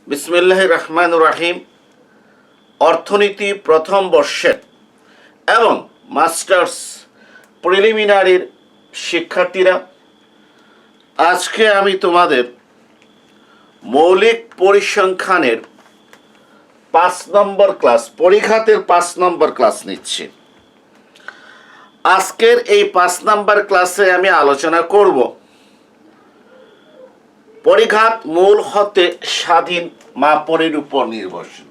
বিসমিল্লাহির রহমানির রহিম। অর্থনীতি প্রথম বর্ষের এবং মাস্টার্স প্রিলিমিনারির শিক্ষার্থীরা, আজকে আমি তোমাদের মৌলিক পরিসংখ্যানের 5 নম্বর ক্লাস, পরিঘাতের 5 নম্বর ক্লাস নিচ্ছি। আজকের এই 5 নম্বর ক্লাসে আমি আলোচনা করব পরিঘাত মূল হতে স্বাধীন মাপনের উপর নির্ভরশীল।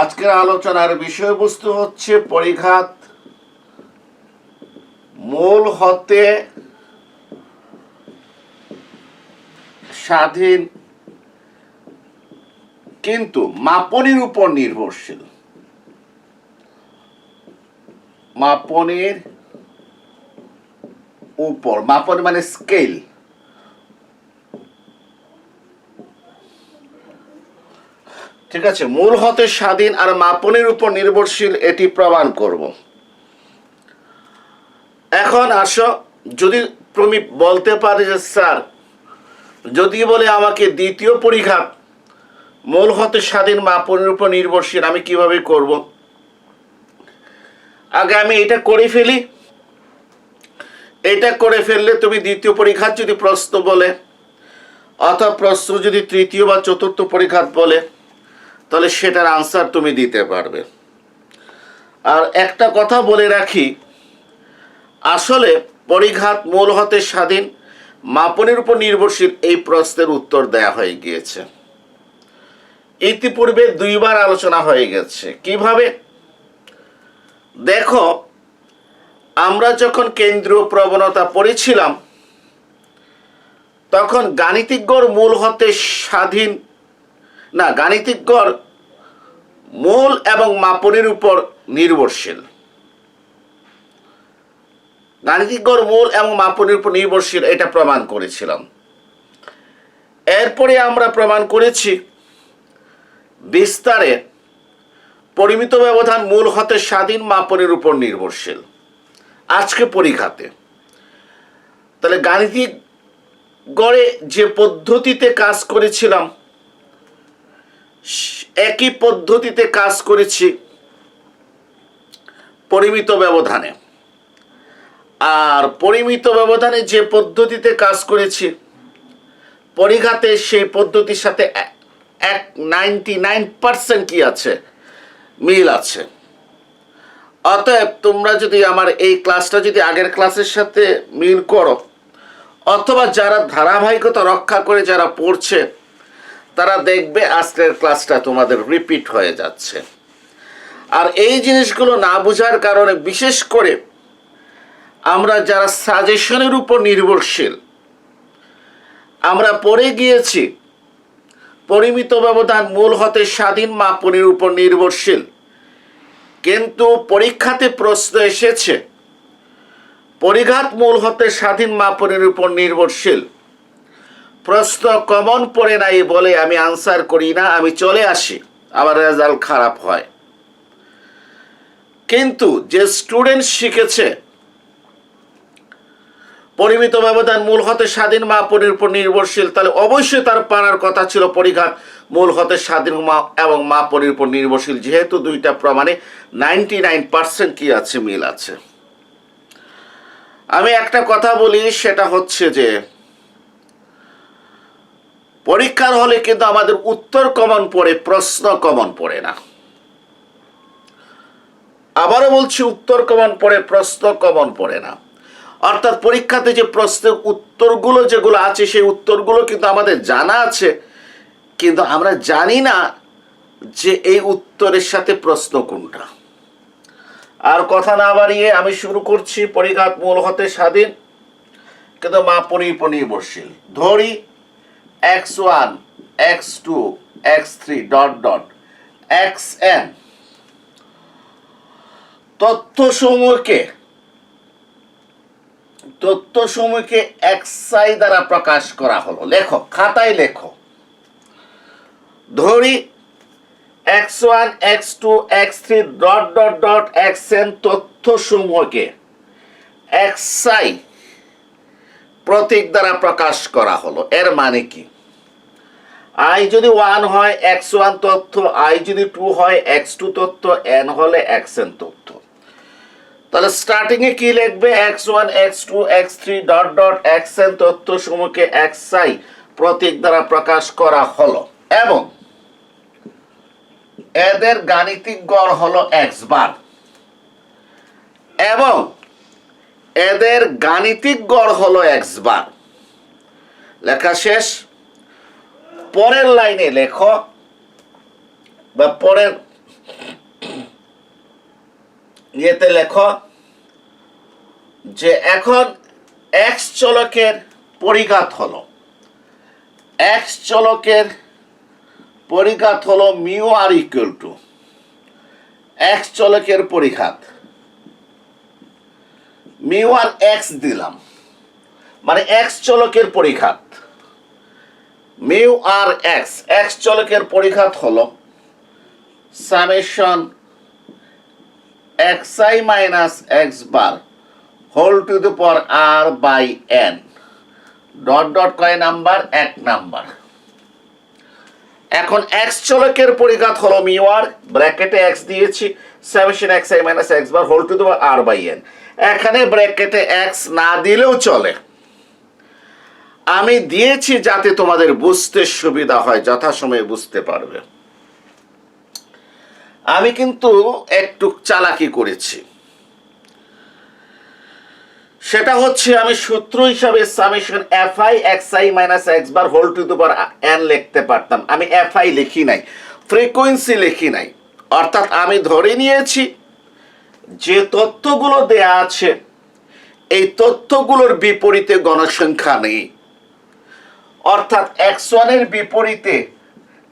আজকের আলোচনার বিষয়বস্তু হচ্ছে পরিঘাত মূল হতে স্বাধীন কিন্তু মাপনের উপর নির্ভরশীল। মাপনের উপর, মাপন মানে স্কেল। ঠিক আছে, মূল হতে স্বাধীন আর মাপনের উপর নির্ভরশীল, এটি প্রমাণ করব। এখন আসো, যদি তুমি বলতে পারে যে স্যার, যদি বলে আমাকে দ্বিতীয় পরিঘাত মূল হতে স্বাধীন মাপনের উপর নির্ভরশীল, আমি কিভাবে করব? আগে আমি এটা করে ফেলি। এটা করে ফেললে তুমি দ্বিতীয় পরিঘাত যদি প্রশ্ন বলে, অথবা প্রশ্ন যদি তৃতীয় বা চতুর্থ পরিঘাত বলে, তাহলে সেটার আনসার তুমি দিতে পারবে। আর একটা কথা বলে রাখি, আসলে পরিঘাত মূল হতে স্বাধীন মাপনের উপর নির্ভরশীল এই প্রশ্নের উত্তর দেয়া হয়ে গিয়েছে, ইতিপূর্বে 2 বার আলোচনা হয়ে গেছে। কিভাবে? দেখো, আমরা যখন কেন্দ্রীয় প্রবণতা পড়েছিলাম, তখন গাণিতিক গড় মূল হতে স্বাধীন না, গাণিতিক গড় মূল এবং মাপনের উপর নির্ভরশীল। গাণিতিক গড় মূল এবং মাপনের উপর নির্ভরশীল, এটা প্রমাণ করেছিলাম। এরপরে আমরা প্রমাণ করেছি বিস্তারে পরিমিত ব্যবধান মূল হতে স্বাধীন মাপনের উপর নির্ভরশীল। আজকে পরিঘাতে তাহলে গাণিতিক গড়ে যে পদ্ধতিতে কাজ করেছিলাম, একই পদ্ধতিতে কাজ করেছি পরিমিত ব্যবধানে। আর পরিমিত ব্যবধানে যে পদ্ধতিতে কাজ করেছি পরিঘাতে, সেই পদ্ধতির সাথে 99% কি আছে, মিল আছে। অতএব তোমরা যদি আমার এই ক্লাসটা যদি আগের ক্লাসের সাথে মিল করো, অথবা যারা ধারাবাহিকতা রক্ষা করে যারা পড়ছে, তারা দেখবে আজকের ক্লাসটা তোমাদের রিপিট হয়ে যাচ্ছে। আর এই জিনিসগুলো না বোঝার কারণে, বিশেষ করে আমরা যারা সাজেশনের উপর নির্ভরশীল, আমরা পড়ে গিয়েছি পরিমিত ব্যবধান মূল হতে স্বাধীন মাপনের উপর নির্ভরশীল, কিন্তু পরীক্ষাতে প্রশ্ন এসেছে পরিঘাত মূল হতে স্বাধীন মাপনের উপর নির্ভরশীল। প্রশ্ন কমন পড়ে নাই বলে আমি আনসার করি না, আমি চলে আসি, আমার রেজাল্ট খারাপ হয়। কিন্তু যে স্টুডেন্ট শিখেছে পরিমিত ব্যবধান মূল হতে স্বাধীন মাপনের উপর নির্ভরশীল, তাহলে অবশ্যই তার পারার কথা ছিল পরিঘাত মূল হতে স্বাধীন এবং মাপনের উপর নির্ভরশীল, যেহেতু দুইটা প্রমাণে 99% কি আছে, মিল আছে। আমি একটা কথা বলি, সেটা হচ্ছে যে পরীক্ষার হলে কিন্তু আমাদের উত্তর কমন পড়ে, প্রশ্ন কমন পড়ে না। আবারও বলছি, উত্তর কমন পড়ে, প্রশ্ন কমন পড়ে না। অর্থাৎ পরীক্ষাতে যে প্রশ্নের উত্তরগুলো যেগুলো আছে, সেই উত্তরগুলো কিন্তু আমাদের জানা আছে, কিন্তু আমরা জানি না যে এই উত্তরের সাথে প্রশ্ন কোনটা। আর কথা না বাড়িয়ে আমি শুরু করছি। পরিঘাত মূল হতে স্বাধীন কিন্তু মাপনের উপর নির্ভরশীল। ধরি x1 x2 x3 dot dot xn তথ্যসমূহকে xi দ্বারা প্রকাশ করা হলো। লেখো, খাতায় লেখো। ধরি x1 x2 x3 dot dot dot xn তথ্যসমূহকে xi প্রতীক দ্বারা প্রকাশ করা হলো। এর মানে কি? আই যদি 1 হয় x1 তথ্য, আই যদি 2 হয় x2 তথ্য, n হলে xn তথ্য। তাহলে স্টার্টিং এ কি লিখবে? x1 x2 x3 dot dot xn তথ্য সমূহকে xi প্রতীক দ্বারা প্রকাশ করা হলো এবং এদের গাণিতিক গড় হলো x বার এবং এদের গাণিতিক গড় হলো x বার। লেখা শেষ। পরের লাইনে লেখো বা পরের ইয়েতে লেখো যে এখন x চলকের পরিঘাত হলো mu r equal to x চলকের পরিঘাত মিউ আর x দিলাম, মানে x চলকের পরিঘাত মিউ আর x চলকের পরিঘাত হলো summation xi minus x bar whole to the power r by n dot dot কয় নাম্বার? 1 নাম্বার। এখন x চলকের পরিঘাত হলো মিউ আর, ব্র্যাকেটে x দিয়েছি, summation xi minus x bar whole to the power r by n। এখানে ব্র্যাকেটে x না দিলেও চলে, আমি দিয়েছি যাতে তোমাদের বুঝতে সুবিধা হয়, যথাসময়ে বুঝতে পারবে। আমি কিন্তু একটু চালাকি করেছি, সেটা হচ্ছে আমি সূত্র হিসাবে summation fi xi minus x bar whole to the power n লিখতে পারতাম, আমি fi লিখি নাই, ফ্রিকোয়েন্সি লিখি নাই। অর্থাৎ আমি ধরে নিয়েছি যে তথ্যগুলো দেয়া আছে এই তথ্যগুলোর বিপরীতে গণসংখ্যা নেই, অর্থাৎ x1 এর বিপরীতে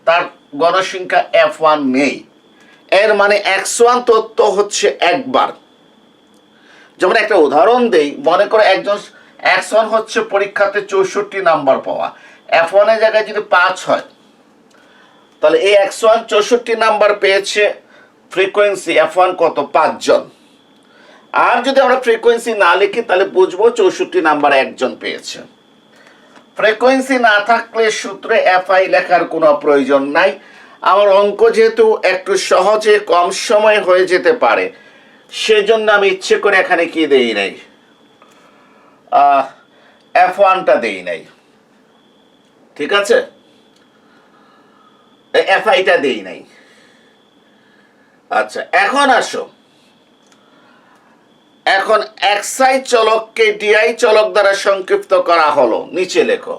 তার গণসংখ্যা f1 নেই। এর মানে x1 তথ্য হচ্ছে একবার। যেমন একটা উদাহরণ দেই, মনে করো একজন x1 হচ্ছে পরীক্ষাতে 64 নাম্বার পাওয়া, f1 এর জায়গায় যদি 5 হয় তাহলে এই x1 64 নাম্বার পেয়েছে, ফ্রিকোয়েন্সি f1 কত? 5 জন। আর যদি আমরা ফ্রিকোয়েন্সি না লিখি তাহলে বুঝবো 64 নাম্বার একজন পেয়েছে। ফ্রিকোয়েন্সি না থাকলে সূত্রে fi লেখার কোনো প্রয়োজন নাই। আমার অঙ্ক যেহেতু একটু সহজে কম সময়ে হয়ে যেতে পারে, সেজন্য আমি ইচ্ছে করে এখানে কি দেই নাই, f1টা দেই নাই, ঠিক আছে, fiটা দেই নাই। আচ্ছা, এখন আসো, এখন xi চলককে di চলক দ্বারা সংক্ষিপ্ত করা হলো, নিচে লেখো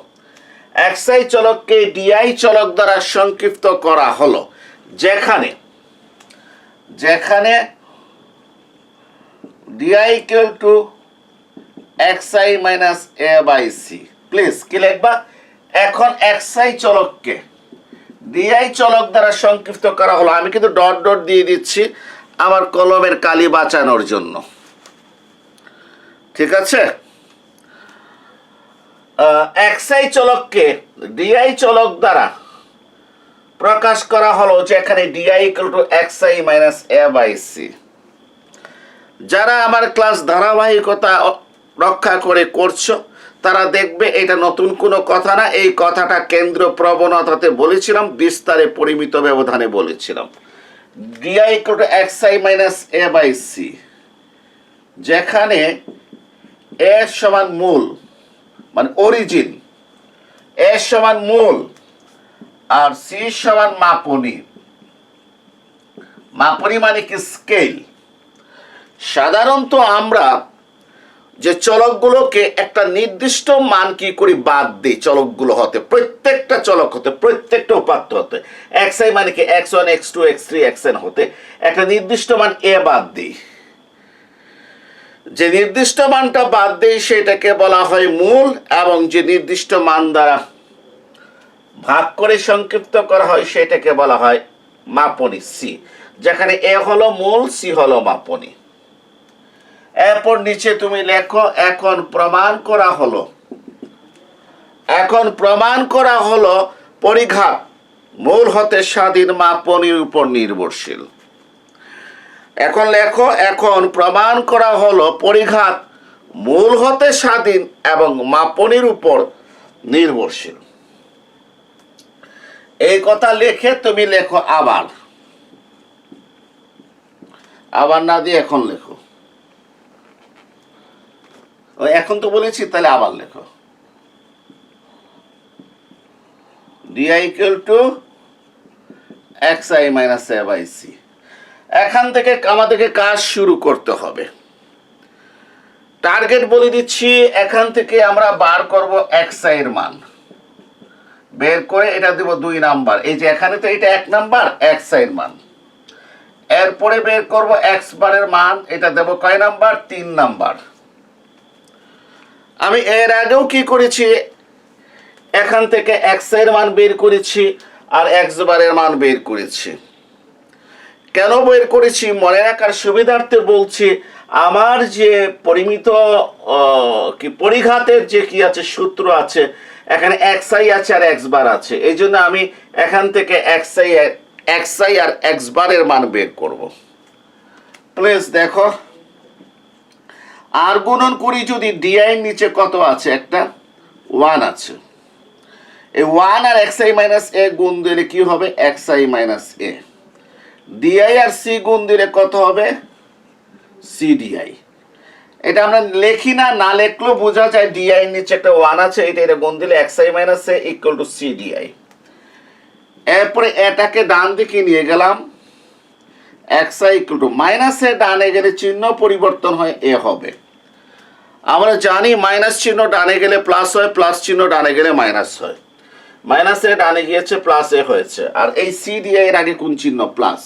xi চলককে di চলক দ্বারা সংক্ষিপ্ত করা হলো যেখানে di equal to xi minus a by c। Please কি লিখবা? এখন xi চলককে di চলক দ্বারা সংক্ষিপ্ত করা হলো, আমি কিন্তু ডট ডট দিয়ে দিচ্ছি আমার কলমের কালি বাঁচানোর জন্য, ঠিক আছে। xi চলককে di চলক দ্বারা প্রকাশ করা হলো যেখানে di equal to xi minus a by c। যারা আমার ক্লাস ধারাবাহিকতা রক্ষা করে করছো তারা দেখবে এটা নতুন কোনো কথা না, এই কথাটা কেন্দ্র প্রবণতাতে বলেছিলাম, বিস্তারে পরিমিত ব্যবধানে বলেছিলাম। di equal to xi minus a by c, যেখানে a সমান মূল মানে অরিজিন, a সমান মূল আর c সমান মাপনী। মাপনী মানে কি? স্কেল। সাধারণত আমরা যে চলকগুলোকে একটা নির্দিষ্ট মান কি করি? বাদ দিই চলকগুলো হতে, প্রত্যেকটা চলক হতে, প্রত্যেকটা উপাত্ত হতে। xi মানে কি? x1 x2 x3 xn হতে একটা নির্দিষ্ট মান a বাদ দিই। যে নির্দিষ্ট মানটা বাদ দেই সেটাকে বলা হয় মূল, এবং যে নির্দিষ্ট মান দ্বারা ভাগ করে সংক্ষিপ্ত করা হয় সেটাকে বলা হয় মাপনী c, যেখানে a হলো মূল, c হলো মাপনী। এরপর নিচে তুমি লেখো এখন প্রমাণ করা হলো পরিঘাত মূল হতে স্বাধীন, মাপনীর উপর নির্ভরশীল। এখন লেখো এখন প্রমাণ করা হলো পরিঘাত মূল হতে স্বাধীন এবং মাপনীর উপর নির্ভরশীল। এই কথা লিখে তুমি লেখো আবার, আবার না দিয়ে এখন লেখো। ওই এখন তো বলেছি, তাহলে আবার লেখো। D i equal to x I minus a by c. এখান থেকে আমাদেরকে কাজ শুরু করতে হবে। টার্গেট বলে দিচ্ছি, এখান থেকে আমরা বার করব এক্স আই এর মান, বের করে এটা দেব 2 নাম্বার। এই যে এখানে তো এটা 1 নাম্বার এক্স আই এর মান। এরপরে বের করব এক্স বারের মান, এটা দেব কয় নাম্বার? 3 নাম্বার। আমি এর আগেও কি করেছি, এখান থেকে এক্স এর মান বের করেছি আর এক্স বারের মান বের করেছি। কেন বের করেছি মনে রাখার সুবিধার্থে বলছি। আমার যে পরিমিত কি পরিঘাতের যে কি আছে সূত্র আছে, এখানে এক্স আই আছে আর এক্স বার আছে, এই জন্য আমি এখান থেকে এক্স আই আর এক্স বারের মান বের করব। প্লিজ দেখো, আর গুণন করি যদি ডিআই নিচে কত আছে? একটা 1 আছে। এই 1 আর এক্স আই মাইনাস এ গুণ দিলে কি হবে? X I minus a. D i আর সি গুণ দিলে কত হবে? C d i. এটা আমরা লিখি না, না লিখলেও বোঝা যায় ডিআই এর নিচে একটা 1 আছে, এটা গুণ দিলে x I minus a equal to c d i. এরপরে এটাকে ডান দিকে নিয়ে গেলাম, এক্স আই ইকুয়াল টু মাইনাসে ডানে গেলে চিহ্ন পরিবর্তন হয়, এ হবে। আমরা জানি মাইনাস চিহ্ন ডানে গেলে প্লাস হয়, প্লাস চিহ্ন ডানে গেলে মাইনাস হয়। মাইনাসে ডানে গিয়েছে, প্লাস এ হয়েছে। আর এই সি ডিআই এর আগে কোন চিহ্ন? প্লাস।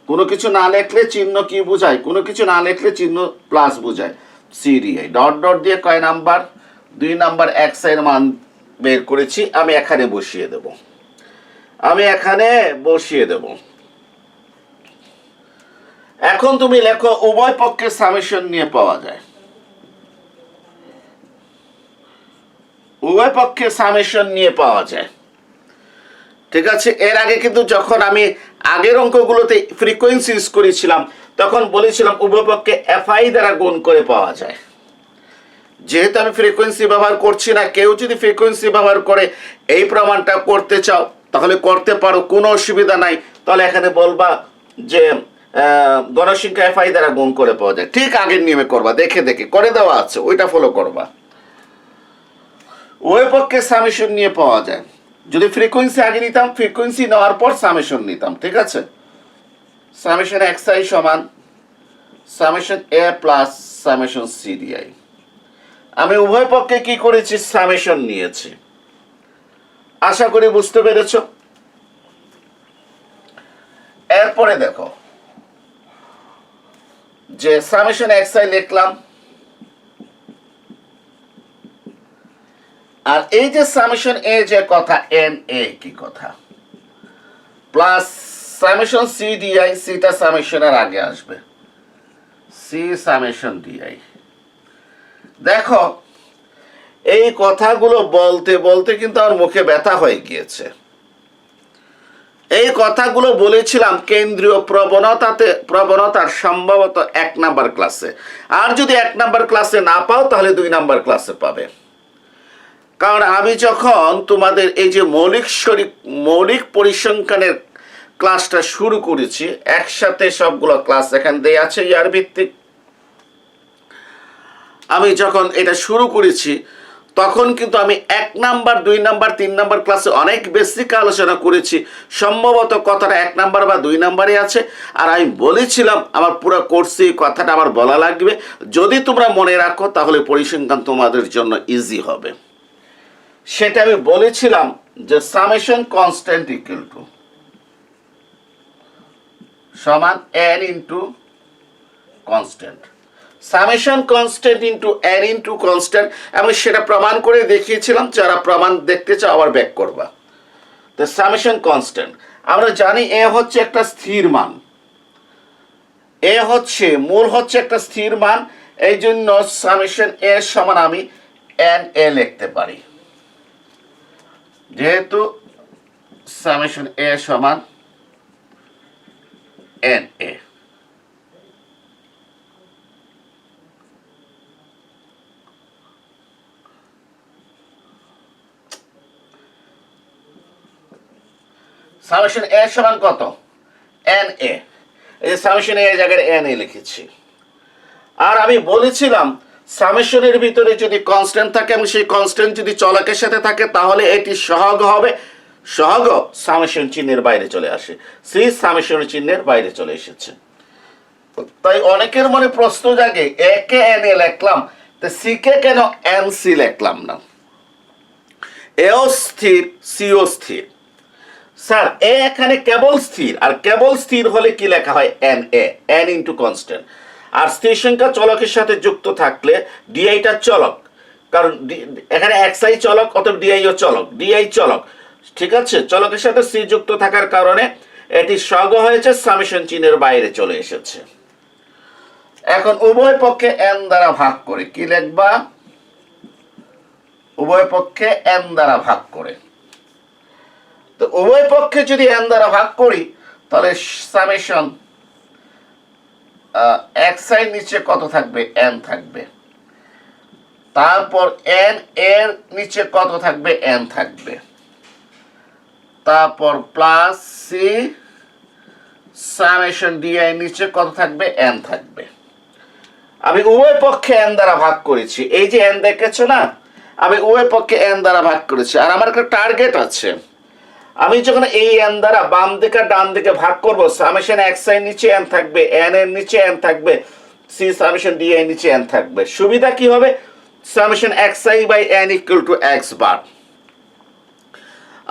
কোনো কিছু না লিখলে চিহ্ন কি বোঝায়? কোনো কিছু না লিখলে চিহ্ন প্লাস বোঝায়। সি ডিআই ডট ডট দিয়ে কয় নাম্বার? 2 নাম্বার এক্স এর মান বের করেছি, আমি এখানে বসিয়ে দেব। এখন তুমি লেখো উভয় পক্ষের সামেশন নিয়ে পাওয়া যায়। উভয় পক্ষের সামেশন নিয়ে পাওয়া যায়, ঠিক আছে। এর আগে কিন্তু যখন আমি আগের অঙ্কগুলোতে ফ্রিকোয়েন্সি ইউজ করেছিলাম, তখন বলেছিলাম উভয় পক্ষে এফআই দ্বারা গুণ করে পাওয়া যায়। যেহেতু আমি ফ্রিকোয়েন্সি ব্যবহার করছি না, কেউ যদি ফ্রিকোয়েন্সি ব্যবহার করে এই প্রমাণটা করতে চাও তাহলে করতে পারো, কোনো অসুবিধা নাই। তাহলে এখানে বলবা যে গণসংখ্যা এফআই দ্বারা গুণ করে পাওয়া যায়। ঠিক আগের নিয়মে করবা, দেখে দেখে করে দেওয়া আছে, ওইটা ফলো করবা। উভয় পক্ষে সামেশন নিয়ে পাওয়া যায়। যদি ফ্রিকোয়েন্সি আগে নিতাম, ফ্রিকোয়েন্সি নেওয়ার পর সামেশন নিতাম, ঠিক আছে। সামেশন এক্স আই সমান সামেশন এ প্লাস সামেশন সি ডিআই। আমি উভয় পক্ষে কি করেছি? সামেশন নিয়েছি। আশা করি বুঝতে পেরেছ। এরপরে দেখো যে সামেশন এক্স আই লিখলাম, আর এই যে সামেশন এ যে কথা, এন এ কি কথা, প্লাস সামেশন সি ডিআই, সিটা সামেশনের আগে আসবে, সি সামেশন ডিআই। দেখো এই কথাগুলো বলতে বলতে কিন্তু আমার মুখে ব্যথা হয়ে গিয়েছে। এই কথাগুলো বলেছিলাম কেন্দ্রীয় প্রবণতার সম্ভবত 1 নাম্বার ক্লাসে। আর যদি 1 নাম্বার ক্লাসে না পাও তাহলে 2 নাম্বার ক্লাসে পাবে। কারণ আমি যখন তোমাদের এই যে মৌলিক পরিসংখ্যানের ক্লাসটা শুরু করেছি, একসাথে সবগুলো ক্লাস এখানে দেয়া আছে ইয়ার ভিত্তিক। আমি যখন এটা শুরু করেছি তখন কিন্তু আমি 1 নাম্বার 2 নাম্বার 3 নাম্বার ক্লাসে অনেক বেসিক আলোচনা করেছি। সম্ভবত কথাটা 1 নাম্বার বা 2 নাম্বারে আছে। আর আমি বলেছিলাম আমার পুরো কোর্সে এই কথাটা আমার বলা লাগবে। যদি তোমরা মনে রাখো তাহলে পরিসংখ্যান তোমাদের জন্য ইজি হবে। সেটা আমি বলেছিলাম যে সামেশন কনস্ট্যান্ট ইকুয়াল টু সমান n into constant. Summation constant into n into constant, এবং সেটা প্রমাণ করে দেখিয়েছিলাম। যারা প্রমাণ দেখতে চাও আবার ব্যাক করবা। তো সামেশন কনস্ট্যান্ট আমরা জানি এ হচ্ছে একটা স্থির মান, এ হচ্ছে মূল হচ্ছে একটা স্থির মান। এই জন্য সামেশন এ সমান আমি n a লিখতে পারি, যেহেতু সামেশন এ সমান n a। সামেশন এ সমান কত, এন এ। এই যে সামেশন এ জায়গায় এন এ লিখেছি। আর আমি বলেছিলাম সামেশনের ভিতরে যদি কনস্ট্যান্ট থাকে এবং সেই কনস্ট্যান্ট যদি চলকের সাথে থাকে তাহলে এটি সহগ হবে। সহগ সামেশন চিহ্নের বাইরে চলে আসে, সি সামেশন চিহ্নের বাইরে চলে এসেছে। তাই অনেকের মনে প্রশ্ন জাগে, এ কে এন এ লিখলাম, তো সি কে কেন এন সি লিখলাম না? এও স্থির, সিও স্থির। স্যার এ এখানে কেবল স্থির, আর কেবল স্থির হলে কি লেখা হয়, n a, n into constant. আর স্থির সংখ্যা চলকের সাথে যুক্ত থাকলে ডিআইটা চলক, কারণ এখানে এক্সআই চলক, অতএব ডিআইও চলক, ডিআই চলক, ঠিক আছে। চলকের সাথে সি যুক্ত থাকার কারণে এটি সহগ হয়েছে, সামেশন চিহ্নের বাইরে চলে এসেছে। এখন উভয় পক্ষে এন দ্বারা ভাগ করে কি লিখবা, উভয় পক্ষে এন দ্বারা ভাগ করে। তো উভয় পক্ষে যদি এন দ্বারা ভাগ করি তাহলে সামেশন এক্স আই নিচে কত থাকবে, এন থাকবে। তারপর এন এর নিচে কত থাকবে, এন থাকবে। তারপর প্লাস সি সামেশন ডিআই নিচে কত থাকবে, এন থাকবে। আমি উভয় পক্ষে এন দ্বারা ভাগ করেছি, এই যে এন দেখেছো না, আমি উভয় পক্ষে এন দ্বারা ভাগ করেছি। আর আমার একটা টার্গেট আছে, আমি যখন এই এন দ্বারা বাম দিকে ডান দিকে ভাগ করব, সামেশন এক্স আই নিচে এন থাকবে, এন এর নিচে এন থাকবে, সি সামেশন ডি আই নিচে এন থাকবে। সুবিধা কি হবে, summation x i by n equal to x bar.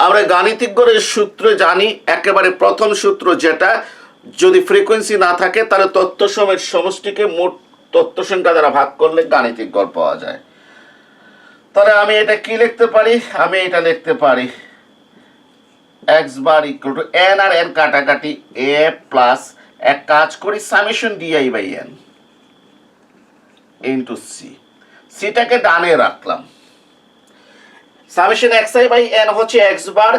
আমরা গাণিতিক গণের সূত্র জানি, একেবারে প্রথম সূত্র যেটা, যদি ফ্রিকোয়েন্সি না থাকে তাহলে তথ্য সময়ের সমষ্টিকে মোট তথ্য সংখ্যা দ্বারা ভাগ করলে গাণিতিক গড় পাওয়া যায়। তাহলে আমি এটা কি লিখতে পারি, আমি এটা লিখতে পারি x bar equal to n আর এন কাটাকাটি এ প্লাস, এক কাজ করি summation d i by n into c, সিটাকে ডানে রাখলাম। Summation x i by n হচ্ছে এক্স বার,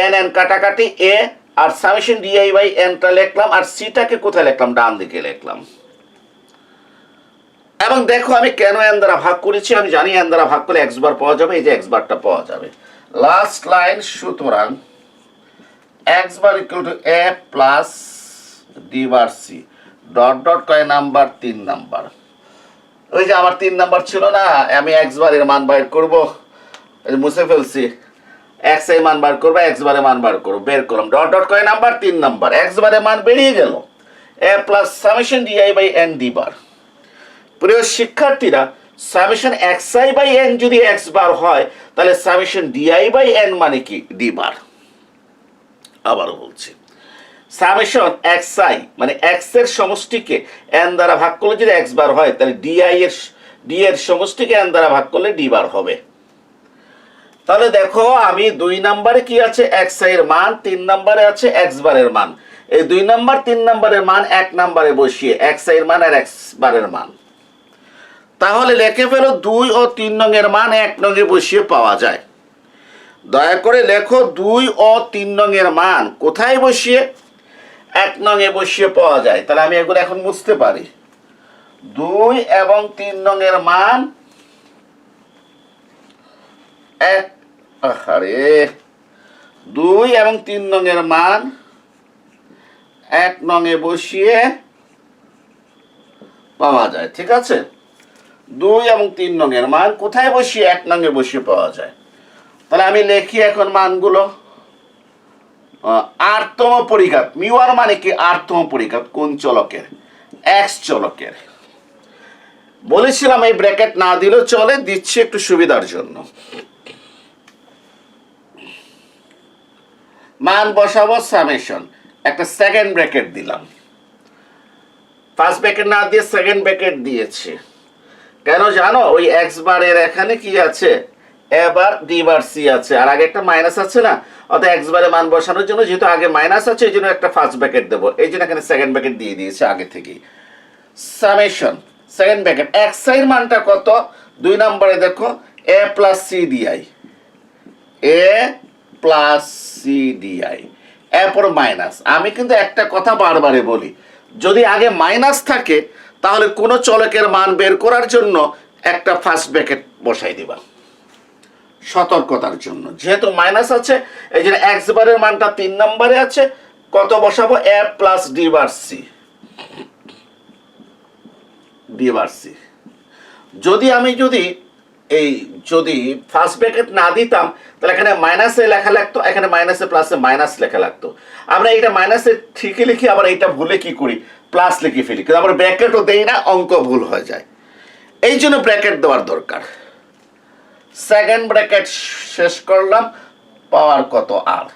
এন এন কাটাকাটি এ, আর সামেশন ডিআই বাই এনটা লিখলাম, আর সিটাকে কোথায় লিখলাম, ডান দিকে লিখলাম। এবং দেখো আমি কেন এন দ্বারা ভাগ করেছি, আমি জানি এন দ্বারা ভাগ করলে এক্স বার পাওয়া যাবে, এই যে এক্স বারটা পাওয়া যাবে। লাস্ট লাইন, সুতরাং x bar equal to a plus D bar c dot dot কয় নাম্বার, 3 নাম্বার। ওই যে আমার 3 নাম্বার ছিল না, আমি এক্স বারের মান বাইর করব, মুছে ফেলছি, এক্স এর মান বার করবো, এক্স বারের মান বার করবো, বের করলাম, ডট ডট কয় নাম্বার, 3 নাম্বার, এক্স বারের মান বেরিয়ে গেল, a plus summation d i by n d bar. প্রিয় শিক্ষার্থীরা, summation x i by n যদি এক্স বার হয় তাহলে সামেশন ডিআই বাই এন মানে কি, ডি বার। আবারও বলছি, সামেশন এক্স আই মানে এক্স এর সমষ্টিকে এন দ্বারা ভাগ করলে যদি এক্স বার হয় তাহলে ডিআই এর ডি এর সমষ্টিকে এন দ্বারা ভাগ করলে ডি বার হবে। তাহলে দেখো আমি 2 নম্বরে কি আছে, এক্স আই এর মান, 3 নম্বরে আছে এক্স বারের মান। এই 2 নম্বর 3 নম্বরের মান 1 নম্বরে বসিয়ে এক্স আই এর মান আর এক্স বারের মান, তাহলে লিখে ফেলো 2 ও 3 নং এর মান 1 নং এ বসিয়ে পাওয়া যায়। দয়া করে লেখো 2 ও 3 নং এর মান কোথায় বসিয়ে, 1 নং এ বসিয়ে পাওয়া যায়। তাহলে আমি এগুলো এখন বুঝতে পারি, 2 এবং 3 নং এর মান 2 এবং 3 নং এর মান 1 নং এ বসিয়ে পাওয়া যায়, ঠিক আছে। 2 এবং 3 নং এর মান কোথায় বসিয়ে, 1 নং এ বসিয়ে পাওয়া যায়। তাহলে আমি লিখি এখন মানগুলো। 8তম পরিঘাত, মিউ আর মানে কি, 8তম পরিঘাত কোন চলকের, এক্স চলকের। বলেছিলাম এই ব্র্যাকেট না দিলেও চলে, দিচ্ছি একটু সুবিধার জন্য। মান বসাবো, সামেশন, একটা সেকেন্ড ব্র্যাকেট দিলাম, ফার্স্ট ব্র্যাকেট না দিয়ে সেকেন্ড ব্র্যাকেট দিয়েছি। কেন জানো, ওই এক্স বারের এখানে কি আছে, এ বার ডি বার সি আছে, আর আগে একটা মাইনাস আছে না, অর্থাৎ এক্স বারে মান বসানোর জন্য যেহেতু আগে মাইনাস আছে এই জন্য একটা ফার্স্ট ব্র্যাকেট দেবো, এই জন্য এখানে সেকেন্ড ব্র্যাকেট দিয়ে দিয়েছে আগে থেকেই। সামেশন সেকেন্ড ব্র্যাকেট, এক্স এর মানটা কত, 2 নম্বরে দেখো এ প্লাস সি ডিআই, এ প্লাস সি ডিআই, এরপর মাইনাস। আমি কিন্তু একটা কথা বারবারে বলি, যদি আগে মাইনাস থাকে তাহলে কোনো চলকের মান বের করার জন্য একটা ফার্স্ট ব্র্যাকেট বসাই দিবা, সতর্কতার জন্য, যেহেতু মাইনাস আছে এই জন্য এক্স বারের মানটা 3 নম্বরে আছে, কত বসাবো, A plus D bar C, D bar C. যদি আমি যদি ফার্স্ট ব্র্যাকেট না দিতাম তাহলে এখানে মাইনাসে লেখা লাগতো, এখানে মাইনাসে প্লাসে মাইনাস লেখা লাগতো। আমরা এটা মাইনাসে ঠিকই লিখি, আবার এইটা ভুলে কি করি, প্লাস লিখে ফেলি, কিন্তু আমরা ব্র্যাকেটও দেই না, অঙ্ক ভুল হয়ে যায়। এই জন্য ব্র্যাকেট দেওয়ার দরকার। সেকেন্ড ব্র্যাকেট শেষ করলাম, পাওয়ার কত আর,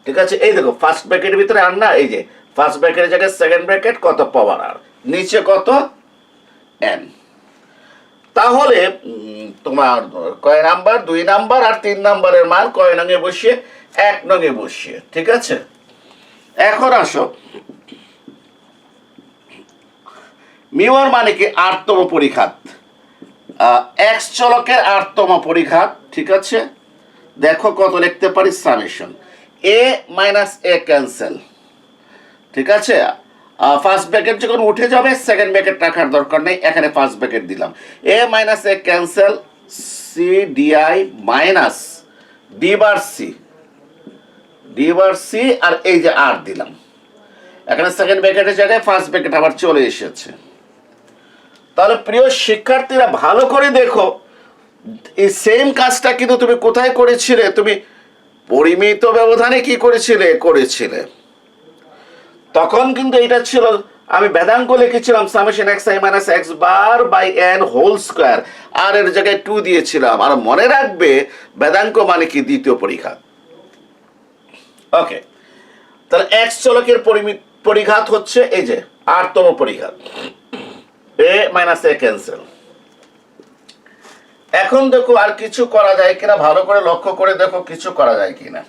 ঠিক আছে। এই দেখো ফার্স্ট ব্র্যাকেটের ভিতরে আর না, এই যে ফার্স্ট ব্র্যাকেটের জায়গায় সেকেন্ড ব্র্যাকেট, কত, পাওয়ার আর, নিচে কত, এন। তাহলে তোমার কয় নাম্বার, 2 নাম্বার আর 3 নাম্বারের মান কয় নঙে বসিয়ে, 1 নঙে বসিয়ে, ঠিক আছে। এখন আসো, মিউর মানে কি, 8তম পরিঘাত, এক্স চলকের 8তম পরিঘাত, ঠিক আছে। দেখো কত লিখতে পারি, summation A minus A cancel, ঠিক আছে। ফার্স্ট ব্র্যাকেট যখন উঠে যাবে সেকেন্ড ব্র্যাকেট রাখার দরকার নেই, এখানে ফার্স্ট ব্র্যাকেট দিলাম, A minus A cancel, C D I minus D bar C, D bar C, আর এই যে আর দিলাম, এখানে সেকেন্ড ব্র্যাকেটের জায়গায় ফার্স্ট ব্র্যাকেট আবার চলে এসেছে। তাহলে প্রিয় শিক্ষার্থীরা ভালো করে দেখো, এই সেম কাজটা কিন্তু তুমি কোথায় করেছিলে, তুমি পরিমিত ব্যবধানে কি করেছিলে তখন কিন্তু এটা ছিল, আমি বেদাঙ্ক লিখেছিলাম summation x I minus x bar by N whole square, আর এর জায়গায় 2 দিয়েছিলাম। আর মনে রাখবে বেদাঙ্ক মানে কি, দ্বিতীয় পরিঘাত। ওকে, তাহলে এক্স চলকের পরিঘাত হচ্ছে এই যে 8তম পরিঘাত, এ মাইনাস এ ক্যান্সেল। এখন দেখো আর কিছু করা যায় কিনা, ভালো করে লক্ষ্য করে দেখো কিছু করা যায় কিনা,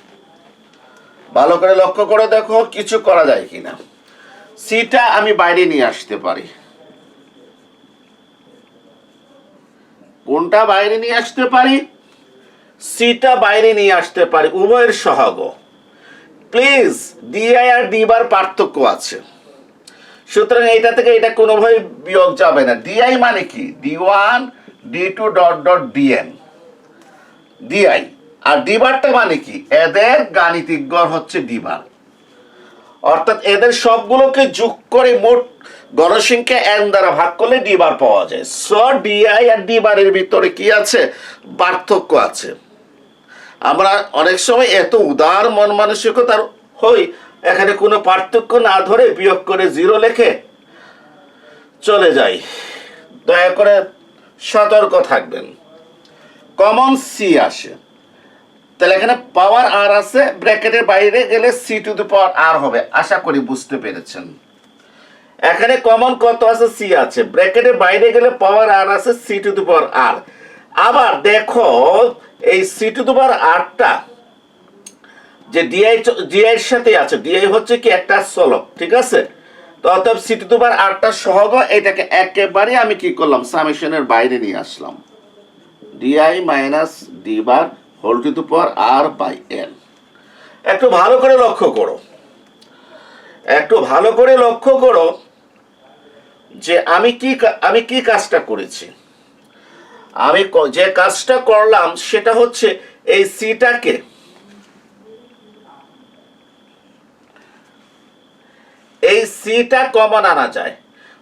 ভালো করে লক্ষ্য করে দেখো কিছু করা যায় কিনা। সিটা আমি বাইরে নিয়ে আসতে পারি, কোনটা বাইরে নিয়ে আসতে পারি, সিটা বাইরে নিয়ে আসতে পারি, উভয়ের সহগ। প্লিজ ডিআই আর ডি বার পার্থক্য আছে, সুতরাং এইটা থেকে এটা কোনোভাবে বিয়োগ যাবে না। ডিআই মানে কি, D one ডি2 dot dot DNA, DI. আর ডি বারটা মানে কি, এদের গাণিতিক গড় হচ্ছে ডি বার, অর্থাৎ এদের সবগুলোকে যোগ করে মোট গণসংখ্যা এন দ্বারা ভাগ করলে ডি বার পাওয়া যায়। সো ডিআই আর ডি বারের ভিতরে কি আছে, পার্থক্য আছে। আমরা অনেক সময় এত উদার মন মানসিকতার হই, এখানে কোনো পার্থক্য না ধরে বিয়োগ করে 0 লিখে চলে যাই। দয়া করে সতর্ক থাকবেন। কমন সি আসে, তাহলে এখানে পাওয়ার আর আছে, ব্র্যাকেটের বাইরে গেলে সি টু দি পাওয়ার আর হবে, আশা করি বুঝতে পেরেছেন। এখানে কমন কত আছে, সি আছে, ব্র্যাকেটের বাইরে গেলে পাওয়ার আর আছে, সি টু দি পাওয়ার আর। আবার দেখো এই সি টু দি পাওয়ার আরটা যে ডিআই এর সাথে আছে, ডিআই হচ্ছে কি একটা চলক, ঠিক আছে। তো অতএব সি টু দি পাওয়ার আরটা সহগ, এটাকে একেবারে আমি কি করলাম, সামেশনের বাইরে নিয়ে আসলাম, D I minus D bar whole to the power R by N. একটু ভালো করে লক্ষ্য করো, একটু ভালো করে লক্ষ্য করো যে আমি কি কাজটা করেছি। আমি যে কাজটা করলাম সেটা হচ্ছে এই সিটাকে এই সিটা কমন আনা যায়,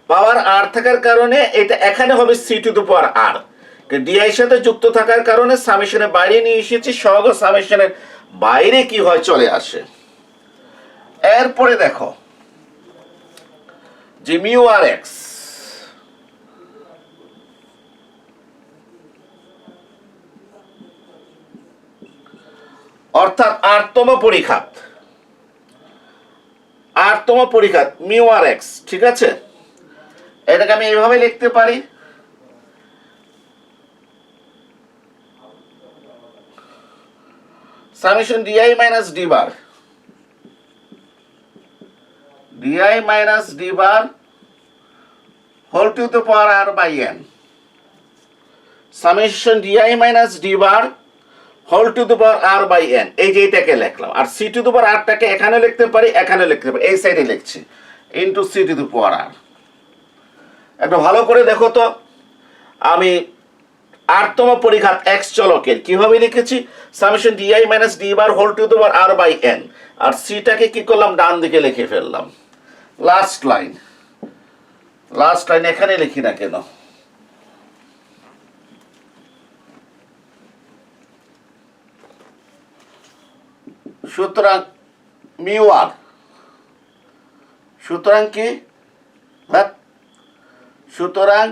পাওয়ার আর থাকার কারণে এটা এখানে হবে c to the power r, d i সাথে যুক্ত থাকার কারণে সামেশনের বাইরে নিয়ে এসেছি, সহগ সামেশনের বাইরে কি হয়, চলে আসে। এরপরে দেখো যে মিউ আর এক্স, অর্থাৎ 8তম পরিঘাত, 8তম পরিঘাত মিউ আর এক্স, ঠিক আছে। এটাকে আমি এইভাবে লিখতে পারি, summation DI minus D bar, d i minus D bar whole to the power R by n, summation DI minus D bar whole to the power R by n. এই যে এটাকে লিখলাম, আর সি টু দি পাওয়ার আরটাকে এখানে লিখতে পারি, এখানে লিখতে পারি, এই সাইডে লিখছি, into C to the power আর। একটু ভালো করে দেখো তো, আমি আরতম পরিঘাত এক্স চলকের কিভাবে লিখেছি, summation DI minus D bar whole to the power R by N, আর সিটাকে কি করলাম ডান দিকে লিখে ফেললাম। লাস্ট লাইন এখানে লিখি না কেন, সুতরাং মিউ আর, সুতরাং কি, সুতরাং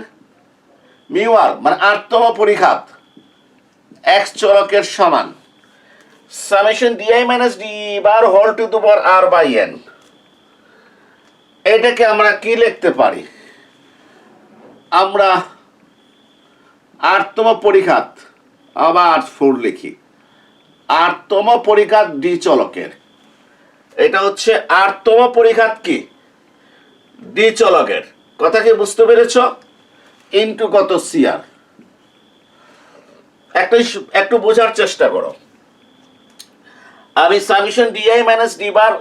মিউ আর মানে আরতম পরিঘাত এক্স চলকের সমান summation DI minus D bar whole to the power R by n. এটাকে আমরা কি লিখতে পারি, আমরা আরতম পরিঘাত, আবার 4 লিখি, আরতম পরিঘাত ডি চলকের, এটা হচ্ছে আরতম পরিঘাত কি ডি চলকের, কথা কি বুঝতে পেরেছ, ইনটু কত সিআর। একটু বোঝার চেষ্টা করো, আমি summation DI minus D bar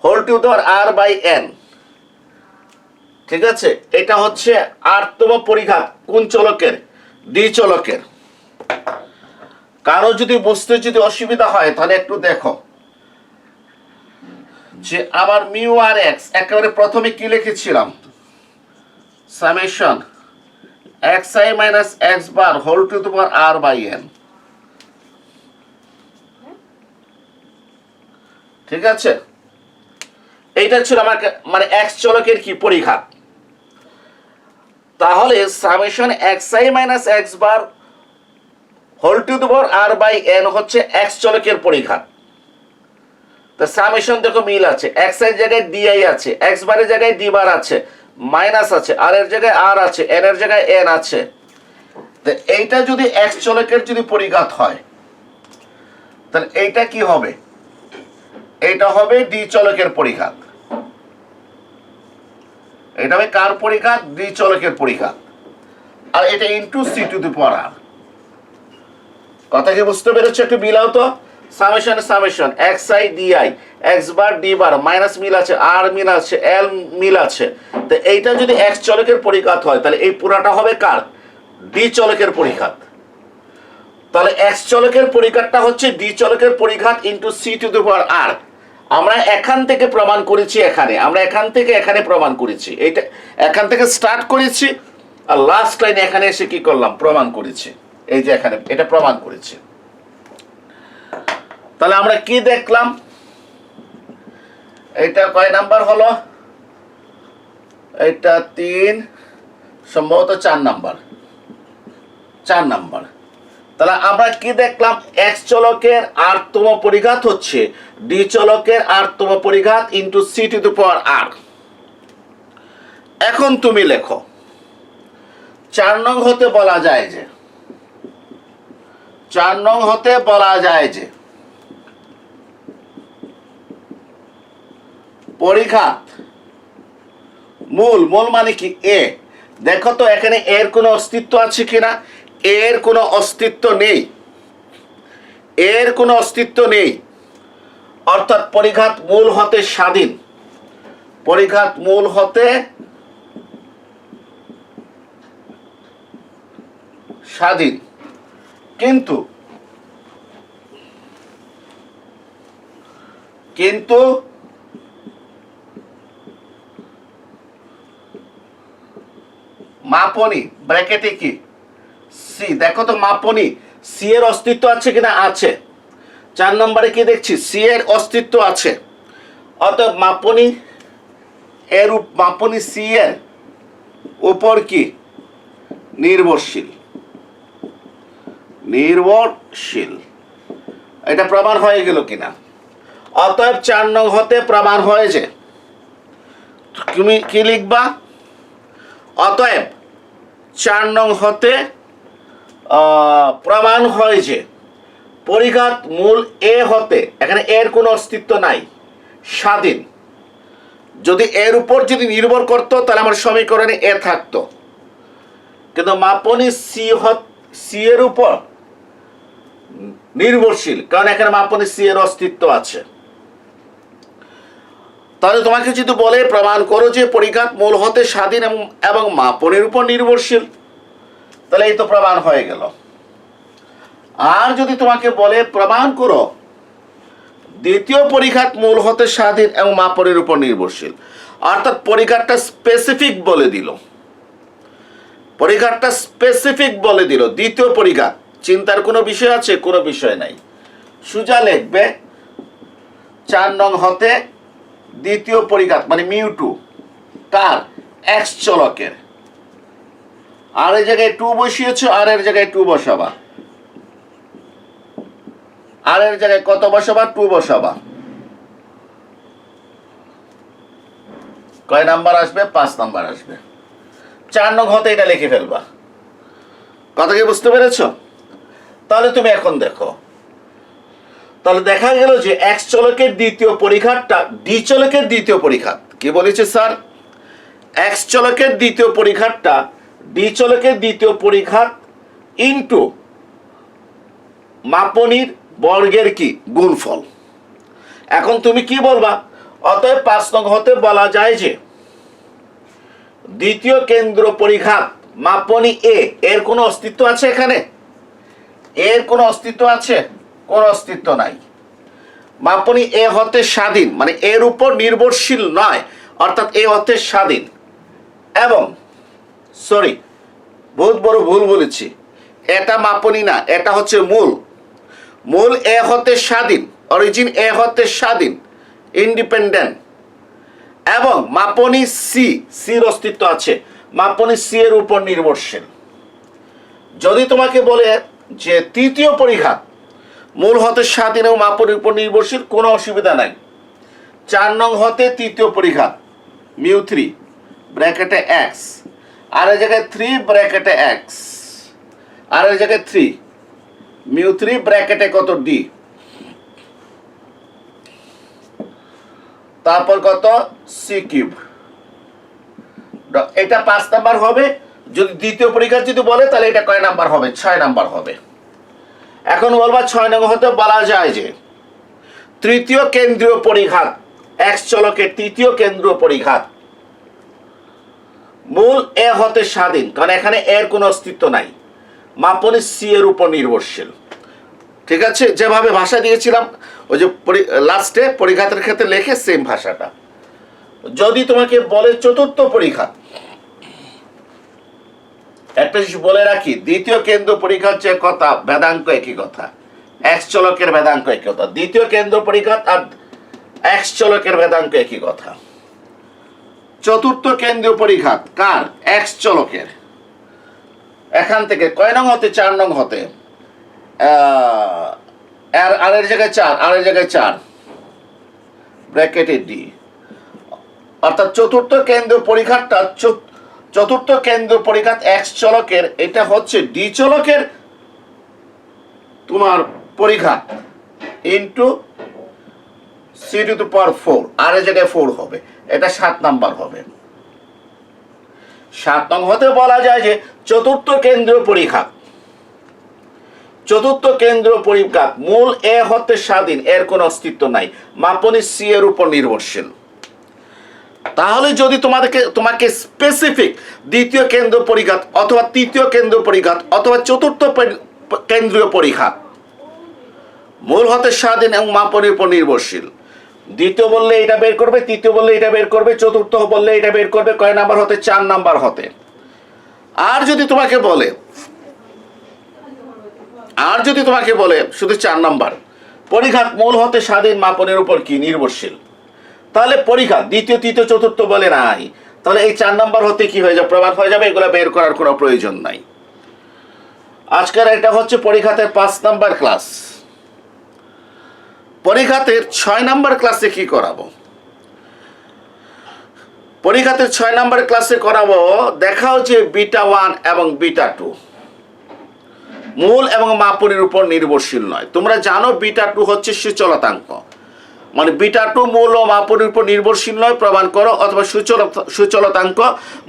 whole to the r by n, ঠিক আছে, এটা হচ্ছে আরতম পরিঘাত কোন চলকের, ডি চলকের। কারো যদি বুঝতে যদি অসুবিধা হয় তাহলে একটু দেখো যে আমার মিউ আর এক্স একেবারে প্রথমে কি লিখেছিলাম, summation x I minus x bar whole to the power R by n, ঠিক আছে, এইটা ছিল আমার মানে এক্স চলকের কি পরিঘাত। তাহলে summation x I minus x bar whole to the power R by n হচ্ছে এক্স চলকের পরিঘাত। তো সামেশন দেখো মিল আছে, এক্স এর জায়গায় ডিআই আছে, এক্স বারের জায়গায় ডি বার আছে, মাইনাস আছে, আর এর জায়গায় আর আছে, এন এর জায়গায় এন আছে। তো এইটা যদি এক্স চলকের যদি পরিঘাত হয় তাহলে এইটা কি হবে, এইটা হবে ডি চলকের পরিঘাত, এটা হবে কার পরিঘাত, ডি চলকের পরিঘাত, আর এটা into C to the power R. কথা কি বুঝতে পেরেছো, একটু মিলাও তো, summation summation x I D I X bar D bar minus মিল আছে, আর মিল আছে, এল মিল আছে। তো এইটা যদি এক্স চলকের পরিঘাত হয় তাহলে এই পুরাটা হবে কার, ডি চলকের পরিঘাত। তাহলে এক্স চলকের পরিঘাতটা হচ্ছে ডি চলকের পরিঘাত into C to the power R. আমরা এখান থেকে প্রমাণ করেছি, এখানে প্রমাণ করেছি, এইটা এখান থেকে স্টার্ট করেছি আর লাস্ট লাইনে এখানে এসে কি করলাম, প্রমাণ করেছি, এই যে এখানে এটা প্রমাণ করেছি। তাহলে আমরা কি দেখলাম, এটা কয় নাম্বার হলো, এটা 3, সম্ভবত 4 নাম্বার, তাহলে আমরা কি দেখলাম, এক্স চলকের আরতম পরিঘাত হচ্ছে ডি চলকের আরতম পরিঘাত into C to the power R. এখন তুমি লেখো 4 নং হতে বলা যায় যে, 4 নং হতে বলা যায় যে পরিঘাত মূল মানে কি, এ, দেখো তো এখানে এর কোনো অস্তিত্ব আছে কিনা, এর কোনো অস্তিত্ব নেই, অর্থাৎ পরিঘাত মূল হতে স্বাধীন, কিন্তু মাপনি ব্র্যাকেটে কি সি, দেখো তো মাপনি সি এর অস্তিত্ব আছে কিনা, আছে। 4 নম্বরে কি দেখছি, সি এর অস্তিত্ব আছে, অতএব মাপনি সি এর উপর কি নির্ভরশীল, এটা প্রমাণ হয়ে গেল কিনা। অতএব 4 নং হতে প্রমাণ হয় যে, তুমি কি লিখবা, অতএব 4 নং হতে প্রমাণ হয় যে পরিঘাত মূল এ হতে, এখানে এর কোনো অস্তিত্ব নাই, স্বাধীন। যদি এর উপর যদি নির্ভর করতো তাহলে আমার সমীকরণে এ থাকতো, কিন্তু মাপনি সি এর উপর নির্ভরশীল, কারণ এখানে মাপনি সি এর অস্তিত্ব আছে। তাহলে তোমাকে যদি বলে প্রমাণ করো যে পরিঘাত মূল হতে স্বাধীন এবং মাপনের উপর নির্ভরশীল, তাহলে এই তো প্রমাণ হয়ে গেল। আর যদি তোমাকে বলে প্রমাণ করো দ্বিতীয় পরিঘাত মূল হতে স্বাধীন এবং মাপনের উপর নির্ভরশীল, অর্থাৎ পরিঘাতটা স্পেসিফিক বলে দিল, পরিঘাতটা স্পেসিফিক বলে দিল। দ্বিতীয় পরিঘাত, চিন্তার কোনো বিষয় আছে? কোনো বিষয় নাই। সোজা লিখবে 4 নং হতে দ্বিতীয় পরিঘাত মানে মিউ2 কার? এক্স চলকের। আর এই জায়গায় 2 বসিয়েছো, আর এর জায়গায় 2 বসাবা, আর এর জায়গায় কত বসাবা? 2 বসাবা। কয় নাম্বার আসবে? 5 নাম্বার আসবে। 4 নং হতে এটা লিখে ফেলবা। কথা কি বুঝতে পেরেছো? তাহলে তুমি এখন দেখো, তাহলে দেখা গেল যে এক্স চলকের দ্বিতীয় পরিঘাতটা ডি চলকের দ্বিতীয় পরিঘাত। কি বলেছে স্যার? এক্স চলকের দ্বিতীয় পরিঘাতটা ডি চলকের দ্বিতীয় পরিঘাত ইনটু মাপনির বর্গের কি গুণফল। এখন তুমি কি বলবা? অতএব 5 নং হতে বলা যায় যে দ্বিতীয় কেন্দ্র পরিঘাত মাপনি এ এর কোনো অস্তিত্ব আছে? এখানে এর কোনো অস্তিত্ব আছে? কোনো অস্তিত্ব নাই। মাপনি এ হতে স্বাধীন মানে এর উপর নির্ভরশীল নয়, অর্থাৎ এ হতে স্বাধীন। এবং সরি, বহুত বড় ভুল বলেছি, এটা মাপনি না, এটা হচ্ছে মূল। মূল এ হতে স্বাধীন, অরিজিন এ হতে স্বাধীন, ইন্ডিপেন্ডেন্ট। এবং মাপনি সি, সির অস্তিত্ব আছে, মাপনি সি এর উপর নির্ভরশীল। যদি তোমাকে বলে যে তৃতীয় পরিঘাত মূল হতে স্বাধীন এবং মাপনের উপর নির্ভরশীল, কোনো অসুবিধা নাই। 4 নং হতে তৃতীয় পরিঘাত মিউ3 ব্র্যাকেটে এক্স, আর এই জায়গায় 3 ব্র্যাকেটে এক্স, আর এই জায়গায় 3 মিউ3 ব্র্যাকেটে কত ডি, তারপর কত সি কিউব। এটা 5 নাম্বার হবে। যদি দ্বিতীয় পরিঘাত যদি বলে তাহলে এটা কয় নাম্বার হবে? 6 নাম্বার হবে। এখন বলবা 6 নং হতে বলা যায় যে তৃতীয় কেন্দ্রীয় পরিঘাত এক্স চলকের তৃতীয় কেন্দ্রীয় পরিঘাত মূল এ হতে স্বাধীন, কারণ এখানে এর কোনো অস্তিত্ব নাই, মাপনি সি এর উপর নির্ভরশীল। ঠিক আছে? যেভাবে ভাষা দিয়েছিলাম ওই যে লাস্টে পরিঘাতের ক্ষেত্রে লেখে সেম ভাষাটা। যদি তোমাকে বলে চতুর্থ পরিঘাত, একটা জিনিস বলে রাখি, দ্বিতীয় কেন্দ্র পরিঘাত যে কথা, ভেদাঙ্ক একই কথা, এক্স চলকের ভেদাঙ্ক একই কথা। দ্বিতীয় কেন্দ্র পরিঘাত আর এক্স চলকের ভেদাঙ্ক একই কথা। চতুর্থ কেন্দ্রীয় পরিঘাত কার? এক্স চলকের। এখান থেকে কয় নং হতে? 4 নং হতে, আর এর জায়গায় 4, আর এর জায়গায় 4 ব্র্যাকেটে ডি, অর্থাৎ চতুর্থ কেন্দ্রীয় পরিঘাতটা চতুর্থ কেন্দ্র পরিঘাত এক্স চলকের, এটা হচ্ছে ডি চলকের তোমার পরিঘাত ইন্টু সি টু দি পাওয়ার 4, আর এই জায়গায় 4 হবে, এটা 7 নাম্বার হবে। 7 নং হতে বলা যায় যে চতুর্থ কেন্দ্রীয় পরিঘাত, চতুর্থ কেন্দ্রীয় পরিঘাত মূল এ হতে স্বাধীন, এর কোনো অস্তিত্ব নাই, মাপনি সি এর উপর নির্ভরশীল। তাহলে যদি তোমাকে স্পেসিফিক দ্বিতীয় কেন্দ্র পরিঘাত অথবা তৃতীয় কেন্দ্র পরিঘাত অথবা চতুর্থ কেন্দ্রীয় পরিঘাত মূল হতে স্বাধীন এবং মাপনের উপর নির্ভরশীল, দ্বিতীয় বললে এটা বের করবে, তৃতীয় বললে এটা বের করবে, চতুর্থ বললে এটা বের করবে, কয় নাম্বার হতে? 4 নাম্বার হতে। আর যদি তোমাকে বলে শুধু 4 নাম্বার পরিঘাত মূল হতে স্বাধীন, মাপনের উপর কি নির্ভরশীল, তাহলে পরিঘাত দ্বিতীয় তৃতীয় চতুর্থ বলে নাই, তাহলে এই 4 নাম্বার হতে কি হয়ে যাবে? প্রমাণ হয়ে যাবে। এগুলো বের করার কোনো প্রয়োজন নাই। আজকের এটা হচ্ছে পরিঘাতের 5 নাম্বার ক্লাস। পরিঘাতের 6 নাম্বার ক্লাসে কি করাবো? পরিঘাতের 6 নাম্বার ক্লাসে করাবো, দেখাও যে β1 এবং β2 মূল এবং মাপনের উপর নির্ভরশীল নয়। তোমরা জানো β2 হচ্ছে সুচলতাঙ্ক, মানে β2 মূল ও মাপনের উপর নির্ভরশীল নয়, প্রমাণ করো। অথবা সুচলতাঙ্ক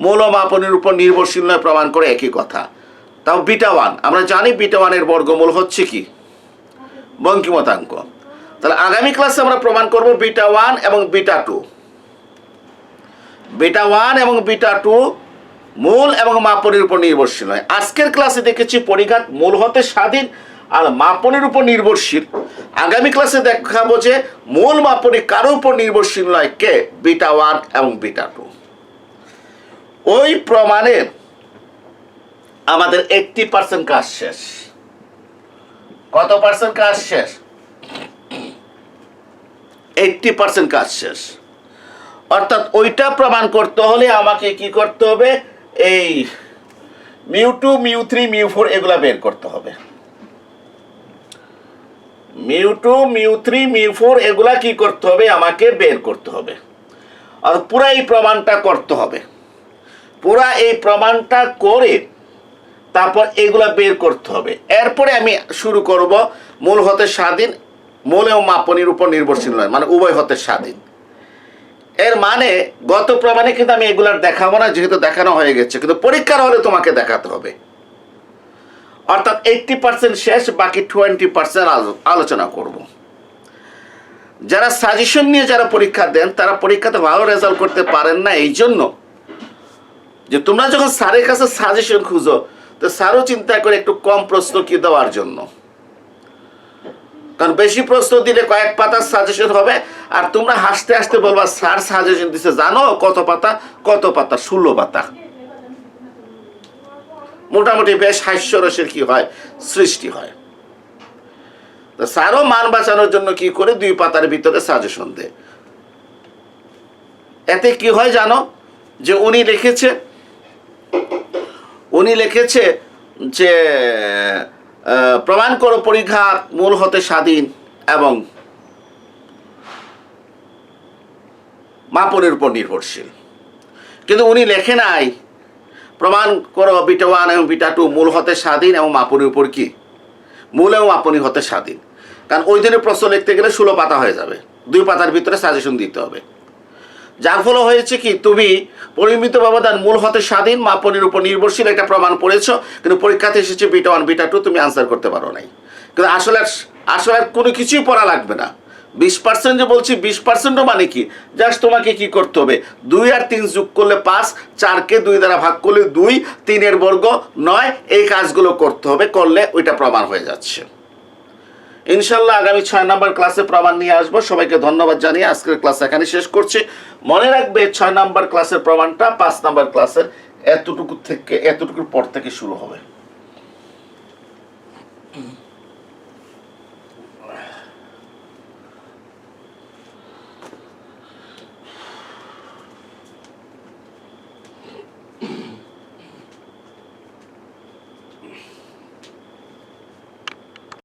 মূল ও মাপনের উপর নির্ভরশীল নয়, প্রমাণ করে, একই কথা। তাও β1 আমরা জানি β1 এর বর্গমূল হচ্ছে কি? বঙ্কিমতাঙ্ক। তাহলে আগামী ক্লাসে আমরা প্রমাণ করব β1 এবং β2, β1 এবং β2 মূল এবং মাপনের উপর নির্ভরশীল নয়। আজকের ক্লাসে দেখেছি পরিঘাত মূল হতে স্বাধীন আর মাপনের উপর নির্ভরশীল। আগামী ক্লাসে দেখাবো যে মূল মাপনী কারোর উপর নির্ভরশীল নয়, কে? বিটা 1 এবং বিটা 2। ওই প্রমাণের আমাদের 80% কাজ শেষ। কত পার্সেন্ট কাজ শেষ? 80% কাজ শেষ। অর্থাৎ ওইটা প্রমাণ করতে হলে আমাকে কি করতে হবে? এই μ2 μ3 μ4 এগুলা বের করতে হবে। μ2 μ3 μ4 এগুলা কি করতে হবে? আমাকে বের করতে হবে। আর পুরা এই প্রমাণটা করতে হবে। পুরা এই প্রমাণটা করে তারপর এগুলা বের করতে হবে। এরপরে আমি শুরু করব মূল হতে স্বাধীন, মূল এবং মাপনীর উপর নির্ভরশীল নয়, মানে উভয় হতে স্বাধীন। এর মানে গত প্রমাণে কিন্তু আমি এগুলার দেখাবো না, যেহেতু দেখানো হয়ে গেছে, কিন্তু পরীক্ষার হলে তোমাকে দেখাতে হবে। অর্থাৎ 80% শেষ, বাকি 20% আলোচনা করব। যারা সাজেশন নিয়ে যারা পরীক্ষা দেন তারা পরীক্ষাতে ভালো রেজাল্ট করতে পারেন না, এই জন্য যে তোমরা যখন স্যারের কাছে সাজেশন খুঁজো তো স্যারও চিন্তা করে একটু কম প্রশ্ন কি দেওয়ার জন্য। কারণ বেশি প্রশ্ন দিলে কয়েক পাতার সাজেশন হবে, আর তোমরা হাসতে হাসতে বলবা স্যার সাজেশন দিছে, জানো কত পাতা? কত পাতা? 16 পাতা। মোটামুটি বেশ হাস্যরসের কি হয়? সৃষ্টি হয়। তো স্যারও মান বাঁচানোর জন্য কি করে 2 পাতার ভিতরে সাজেশন দেয়। এতে কি হয় জানো? যে উনি লিখেছে যে প্রমাণ করো পরিঘাত মূল হতে স্বাধীন এবং মাপনের উপর নির্ভরশীল, কিন্তু উনি লেখে নাই প্রমাণ করো বিটা 1 এবং বিটা 2 মূল হতে স্বাধীন এবং মাপনের উপর কি? মূল এবং মাপনী হতে স্বাধীন। কারণ ওই দিনের প্রশ্ন লিখতে গেলে 16 পাতা হয়ে যাবে, 2 পাতার ভিতরে সাজেশন দিতে হবে। যার ফলে হয়েছে কি, তুমি পরিমিত ব্যবধান মূল হতে স্বাধীন মাপনের উপর নির্ভরশীল একটা প্রমাণ পড়েছ, কিন্তু পরীক্ষাতে এসেছে বিটা 1 বিটা 2, তুমি আনসার করতে পারো নাই। কিন্তু আসলে আর কোনো কিছুই পড়া লাগবে না। 20% যে বলছি, 20%ও মানে কি? জাস্ট তোমাকে কি করতে হবে? 2 আর 3 যোগ করলে 5, 4কে 2 দ্বারা ভাগ করলে 2, 3 বর্গ 9, এই কাজগুলো করতে হবে। করলে ওইটা প্রমাণ হয়ে যাচ্ছে। ইনশাল্লাহ আগামী 6 নম্বর ক্লাসে প্রমাণ নিয়ে আসবো। সবাইকে ধন্যবাদ জানিয়ে আজকের ক্লাস এখানে শেষ করছি। মনে রাখবে 6 নম্বর ক্লাসের প্রমাণটা 5 নম্বর ক্লাসের এতটুকুর পর থেকে শুরু হবে।